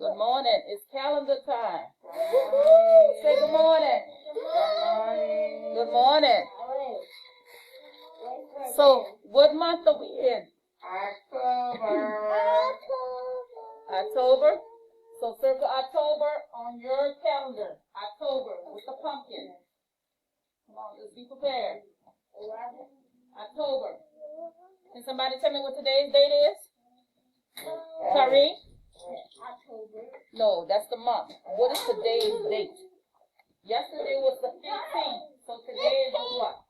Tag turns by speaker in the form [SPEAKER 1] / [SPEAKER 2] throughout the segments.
[SPEAKER 1] Good morning. It's calendar time. Say good morning. Good morning. So, what month are we in? October. So circle October on your calendar. October with the pumpkin. Come on, let's be prepared. October. Can somebody tell me what today's date is? Tari?
[SPEAKER 2] October.
[SPEAKER 1] No, that's the month. What is today's date? Yesterday was the 15th, so today is the what?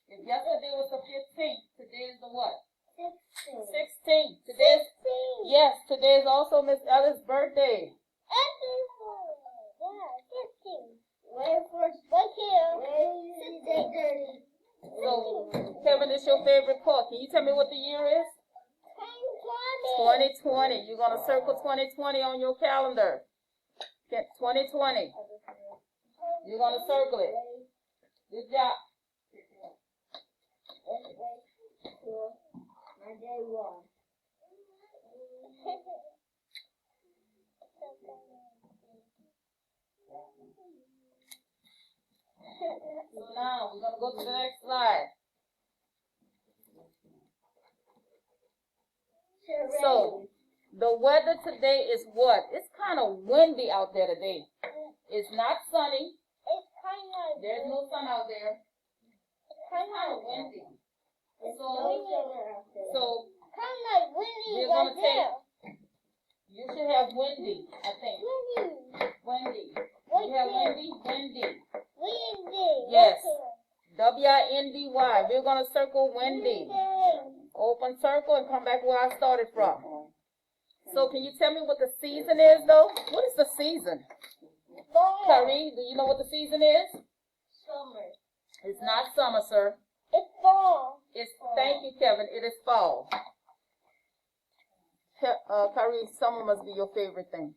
[SPEAKER 1] If yesterday was the 15th, today is the what? 16th. Today's, yes, today is also Miss Ella's birthday. So, Kevin, it's your favorite part. Can you tell me what the year is? 2020. You're going to circle 2020 on your calendar. 2020. You're going to circle it. Good job. So now we're going to go to the next slide. So the weather today is what? It's kind of windy out there today. It's not sunny. There's no sun out there. It's kind of windy. So we're going to take, you should have windy, I think. Windy. You have windy? Windy. Yes. W-I-N-D-Y. We're going to circle windy. Open circle and come back where I started from. So can you tell me what the season is, though? What is the season? Tari, do you know what the season is?
[SPEAKER 2] Summer.
[SPEAKER 1] It's not summer, sir.
[SPEAKER 2] It's fall.
[SPEAKER 1] It's, thank you, Kevin. It is fall. Tari, summer must be your favorite thing.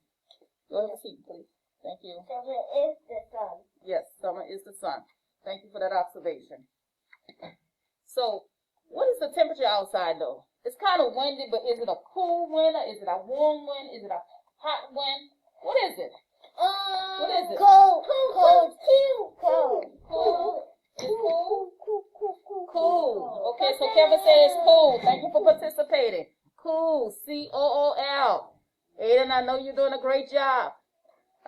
[SPEAKER 1] Go have a seat, please. Thank you.
[SPEAKER 2] Summer is the sun.
[SPEAKER 1] Yes, summer is the sun. Thank you for that observation. So, what is the temperature outside, though? It's kind of windy, but is it a cool wind or is it a warm wind? Is it a hot wind? What is it? What is it?
[SPEAKER 2] Cold. Cold. Cold.
[SPEAKER 1] Cool. It's cool? Cool. Okay, so Kevin says cool. Thank you for participating. Cool. C-O-O-L. Aiden, I know you're doing a great job.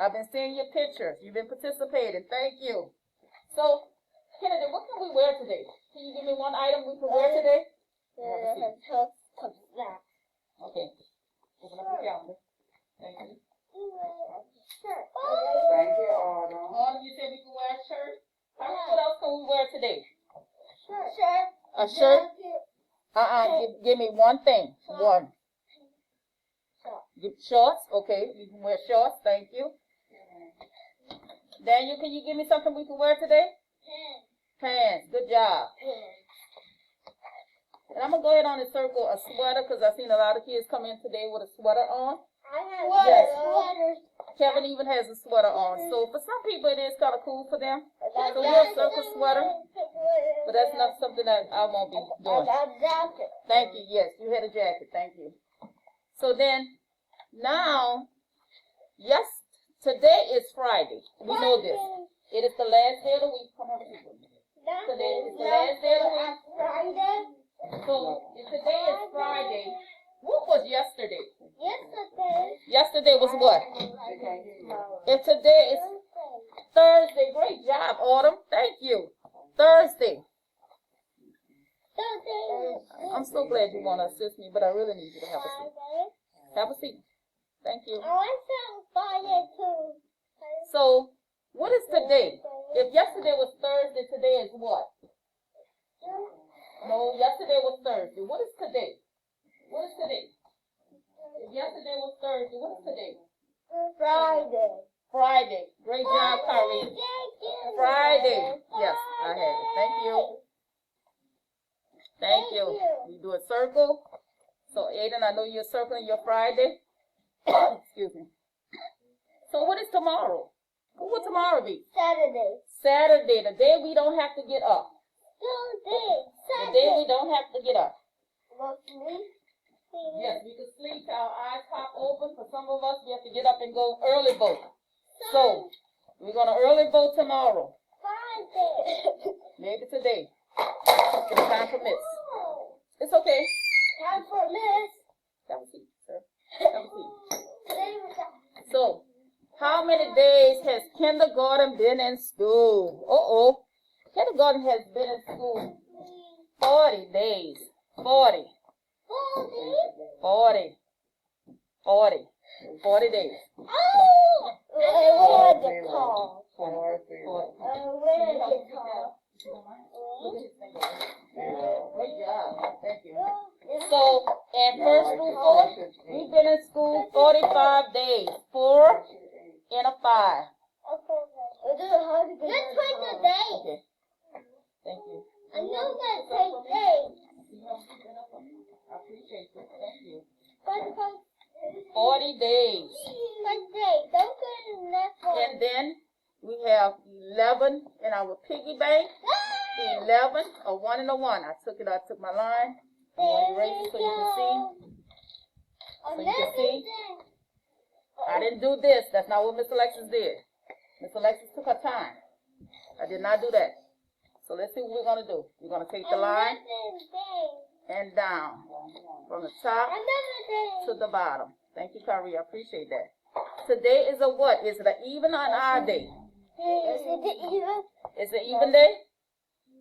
[SPEAKER 1] I've been seeing your pictures. You've been participating. Thank you. So, Kennedy, what can we wear today? Can you give me one item we can wear today? Okay. Open up the calendar. Thank you.
[SPEAKER 3] Thank you, Autumn.
[SPEAKER 1] Autumn, you said we can wear a shirt? What else can we wear today?
[SPEAKER 2] Shirt.
[SPEAKER 1] A shirt? Give me one thing. One. Shorts? Okay, you can wear shorts. Thank you. Daniel, can you give me something we can wear today? Pants. Good job. And I'm going to go ahead on and circle a sweater because I've seen a lot of kids come in today with a sweater on.
[SPEAKER 2] I have
[SPEAKER 1] Yes.
[SPEAKER 2] sweaters.
[SPEAKER 1] Kevin even has a sweater on. So for some people it is kind of cool for them. So we'll circle sweater. But that's not something that I won't be doing. Thank you. Yes, you had a jacket. Thank you. So then, now, yes, today is Friday. We know this. It is the last day of the week. Come on, people. Today is the last day of the week.
[SPEAKER 2] Friday.
[SPEAKER 1] So if today is Friday, what was yesterday?
[SPEAKER 2] Yesterday.
[SPEAKER 1] Yesterday was what? If today is Thursday, great job, Autumn. Thank you. Thursday. I'm so glad you want to assist me, but I really need you to have a seat. Have a seat. Thank you.
[SPEAKER 2] I want some Friday too.
[SPEAKER 1] So, what is today? If yesterday was Thursday, today is what? No, yesterday was Thursday. What is today? What is today? If yesterday was Thursday, what is today?
[SPEAKER 2] Friday.
[SPEAKER 1] Friday. Great job, Kyrie. Friday. Yes, I have it. Thank you. Thank you. We do a circle. So, Aiden, I know you're circling your Friday. Excuse me. So, what is tomorrow? What will tomorrow be?
[SPEAKER 2] Saturday.
[SPEAKER 1] Saturday, the day we don't have to get up.
[SPEAKER 2] Saturday.
[SPEAKER 1] The day we don't have to get up.
[SPEAKER 2] Go sleep.
[SPEAKER 1] Yes, we can sleep till our eyes pop open. For some of us, we have to get up and go early vote. So, we're going to early vote tomorrow.
[SPEAKER 2] Friday.
[SPEAKER 1] Maybe today. If time permits. It's okay.
[SPEAKER 2] Time for miss.
[SPEAKER 1] Have a seat, sir. Have a seat.
[SPEAKER 2] Today was that.
[SPEAKER 1] So, how many days has kindergarten been in school? Uh-oh. Kindergarten has been in school 40 days. 40. 40 days.
[SPEAKER 2] Oh! Where did it call?
[SPEAKER 1] 40.
[SPEAKER 2] Where did it call?
[SPEAKER 1] Great job. Thank you. So, in first through fourth, we've been in school 45 days. 4 and a 5.
[SPEAKER 2] Let's take the day.
[SPEAKER 1] Okay. Thank you.
[SPEAKER 2] I know that take day.
[SPEAKER 1] I appreciate it. Thank you.
[SPEAKER 2] But
[SPEAKER 1] 40 days.
[SPEAKER 2] day, don't go to the next one.
[SPEAKER 1] And then we have 11 in our piggy bank. 11, a 1 and a 1. I took my line. I'm going to erase it so you can see. So you can see. I didn't do this. That's not what Miss Alexis did. Miss Alexis took her time. I did not do that. So let's see what we're going to do. We're going to take the line and down from the top to the bottom. Thank you, Kyrie. I appreciate that. Today is a what? Is it an even or an odd day?
[SPEAKER 2] Is it even?
[SPEAKER 1] It's an even day?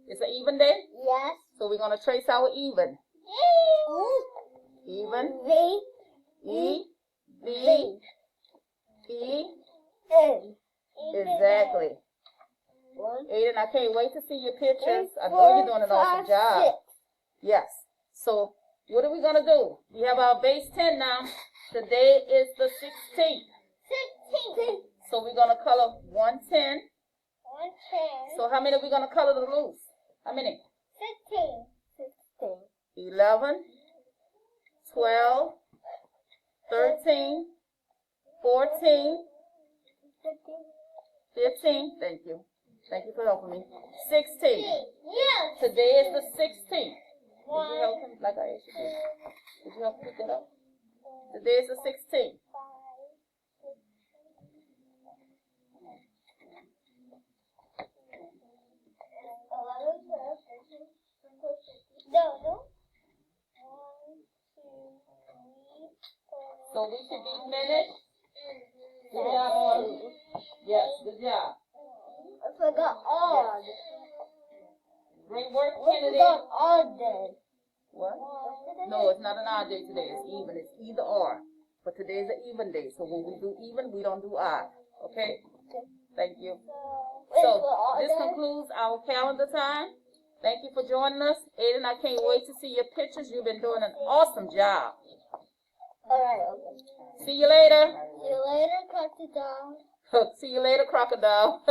[SPEAKER 1] It's an even day?
[SPEAKER 2] Yes.
[SPEAKER 1] So we're going to trace our even. Even.
[SPEAKER 2] V.
[SPEAKER 1] E. V. E.
[SPEAKER 2] N.
[SPEAKER 1] Exactly.
[SPEAKER 2] 1,
[SPEAKER 1] Aiden, I can't wait to see your pictures. I know you're doing an awesome job. Yes. So what are we going to do? We have our base 10 now. Today is the 16th.
[SPEAKER 2] 16.
[SPEAKER 1] So we're going to color 110.
[SPEAKER 2] 110.
[SPEAKER 1] So how many are we going to color the loose? How many?
[SPEAKER 2] 15. 16.
[SPEAKER 1] 11, 12, 13, 14, 15. Thank you. Thank you for helping me. 16.
[SPEAKER 2] Yes.
[SPEAKER 1] Today is the 16th. Did
[SPEAKER 2] One.
[SPEAKER 1] you help him like I asked you to? Did you help me pick that up? Today is the 16th.
[SPEAKER 2] 11, 12, 13, 14. No. 1, 2, 3, 4.
[SPEAKER 1] So we should be finished. Good job, Autumn. Yes, good job.
[SPEAKER 2] I forgot odd.
[SPEAKER 1] Great work,
[SPEAKER 2] I
[SPEAKER 1] Kennedy.
[SPEAKER 2] forgot odd then.
[SPEAKER 1] What? No, it's not an odd day today. It's even. It's either or. But today is an even day. So when we do even, we don't do odd. Okay? Thank you. So this concludes our calendar time. Thank you for joining us. Aiden, I can't wait to see your pictures. You've been doing an awesome job.
[SPEAKER 2] Alright, okay.
[SPEAKER 1] See you later.
[SPEAKER 2] See you later, crocodile.
[SPEAKER 1] See you later, crocodile.